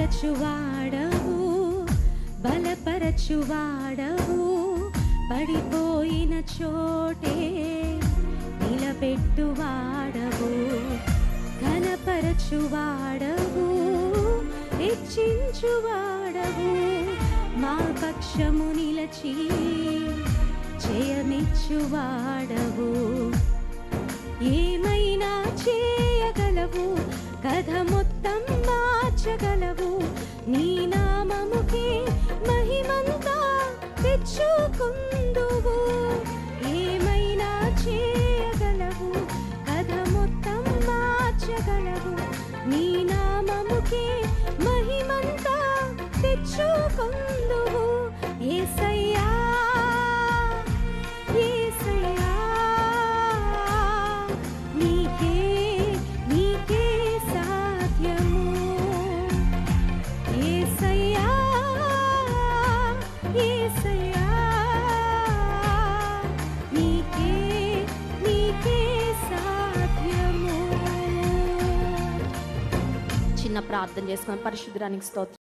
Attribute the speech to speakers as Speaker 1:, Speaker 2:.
Speaker 1: స్థిరపరచువాడవు, బలపరచువాడవు, పడిపోయిన చోటే నిలబెట్టువాడవు, ఘనపరచువాడవు, హెచ్చించువాడవు, మా పక్షము నిలచి జయమిచ్చువాడవు. ఏమైనా చేయగలవు, కథ మొత్తం మార్చగలవు, నీ నామముకే మహిమంతా తెచ్చుకుందువు. ఏమైనా చేయగలవు, కథ మొత్తం మార్చగలవు, నీ నామముకే మహిమంతా తెచ్చుకుందువు. యేసయ్యా యేసయ్యా, నీకే నీకే సాధ్యము. యేసయ్యా యేసయ్యా, నీకే నీకే సాధ్యము. చిన్న ప్రార్థన చేసుకుని పరిశుద్ధానికి స్తోత్రం.